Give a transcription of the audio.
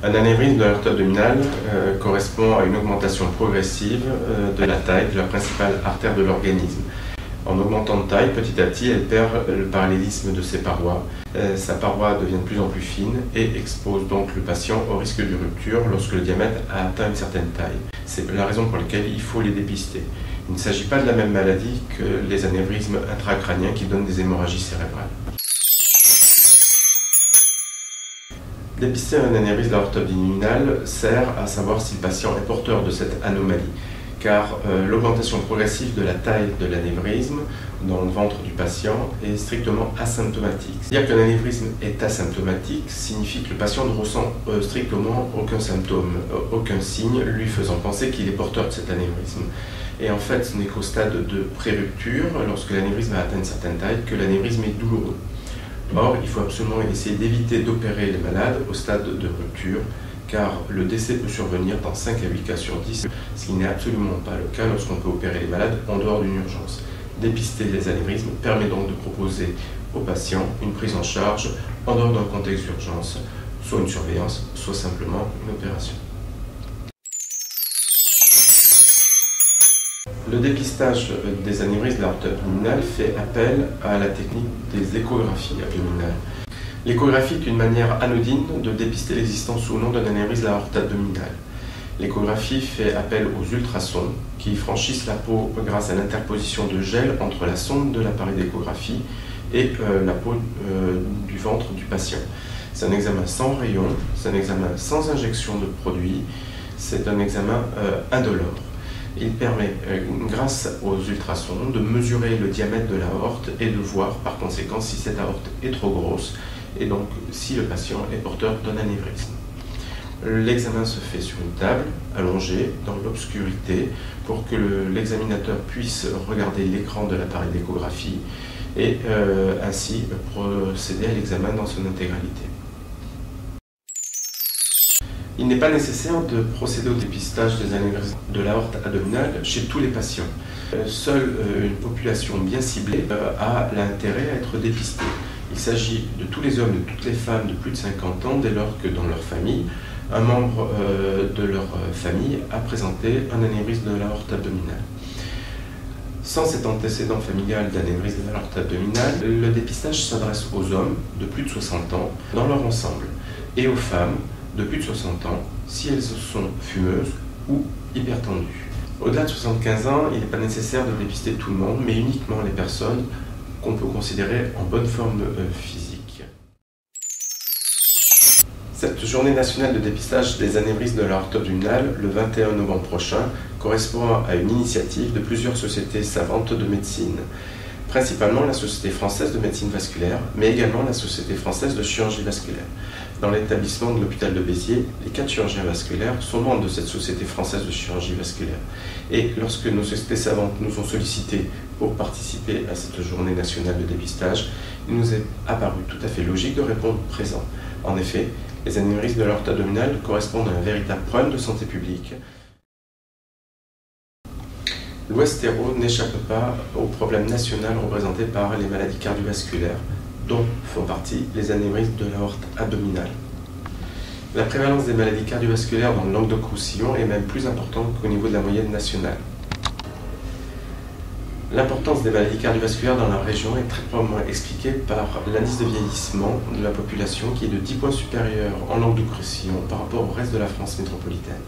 Un anévrisme de l'aorte abdominale correspond à une augmentation progressive de la taille de la principale artère de l'organisme. En augmentant de taille, petit à petit, elle perd le parallélisme de ses parois. Sa paroi devient de plus en plus fine et expose donc le patient au risque de rupture lorsque le diamètre a atteint une certaine taille. C'est la raison pour laquelle il faut les dépister. Il ne s'agit pas de la même maladie que les anévrismes intracrâniens qui donnent des hémorragies cérébrales. Dépister un anévrisme de l'aorte abdominale sert à savoir si le patient est porteur de cette anomalie, car l'augmentation progressive de la taille de l'anévrisme dans le ventre du patient est strictement asymptomatique. Dire qu'un anévrisme est asymptomatique signifie que le patient ne ressent strictement aucun symptôme, aucun signe lui faisant penser qu'il est porteur de cet anévrisme. Et en fait, ce n'est qu'au stade de pré-rupture, lorsque l'anévrisme a atteint une certaine taille, que l'anévrisme est douloureux. Or, il faut absolument essayer d'éviter d'opérer les malades au stade de rupture, car le décès peut survenir dans 5 à 8 cas sur 10, ce qui n'est absolument pas le cas lorsqu'on peut opérer les malades en dehors d'une urgence. Dépister les anévrismes permet donc de proposer aux patients une prise en charge en dehors d'un contexte d'urgence, soit une surveillance, soit simplement une opération. Le dépistage des anévrismes de l'aorte abdominale fait appel à la technique des échographies abdominales. L'échographie est une manière anodine de dépister l'existence ou non d'un anévrisme de l'aorte abdominale. L'échographie fait appel aux ultrasons qui franchissent la peau grâce à l'interposition de gel entre la sonde de l'appareil d'échographie et la peau du ventre du patient. C'est un examen sans rayon, c'est un examen sans injection de produit, c'est un examen indolore. Il permet, grâce aux ultrasons, de mesurer le diamètre de l'aorte et de voir par conséquent si cette aorte est trop grosse et donc si le patient est porteur d'un anévrisme. L'examen se fait sur une table allongée dans l'obscurité pour que l'examinateur puisse regarder l'écran de l'appareil d'échographie et ainsi procéder à l'examen dans son intégralité. Il n'est pas nécessaire de procéder au dépistage des anévrismes de l'aorte abdominale chez tous les patients. Seule une population bien ciblée a l'intérêt à être dépistée. Il s'agit de tous les hommes, de toutes les femmes de plus de 50 ans dès lors que dans leur famille, un membre de leur famille a présenté un anévrisme de l'aorte abdominale. Sans cet antécédent familial d'anévrisme de l'aorte abdominale, le dépistage s'adresse aux hommes de plus de 60 ans dans leur ensemble et aux femmes de plus de 60 ans si elles sont fumeuses ou hypertendues. Au-delà de 75 ans, il n'est pas nécessaire de dépister tout le monde, mais uniquement les personnes qu'on peut considérer en bonne forme physique. Cette journée nationale de dépistage des anévrismes de l'aorte abdominale, le 21 novembre prochain, correspond à une initiative de plusieurs sociétés savantes de médecine, principalement la Société française de médecine vasculaire, mais également la Société française de chirurgie vasculaire. Dans l'établissement de l'hôpital de Béziers, les 4 chirurgiens vasculaires sont membres de cette Société française de chirurgie vasculaire. Et lorsque nos sociétés savantes nous ont sollicités pour participer à cette journée nationale de dépistage, il nous est apparu tout à fait logique de répondre présent. En effet, les anévrismes de l'aorte abdominale correspondent à un véritable problème de santé publique. L'Ouest Hérault n'échappe pas au problème national représenté par les maladies cardiovasculaires, dont font partie les anévrismes de l'aorte abdominale. La prévalence des maladies cardiovasculaires dans le Languedoc-Roussillon est même plus importante qu'au niveau de la moyenne nationale. L'importance des maladies cardiovasculaires dans la région est très probablement expliquée par l'indice de vieillissement de la population qui est de 10 points supérieur en Languedoc-Roussillon par rapport au reste de la France métropolitaine.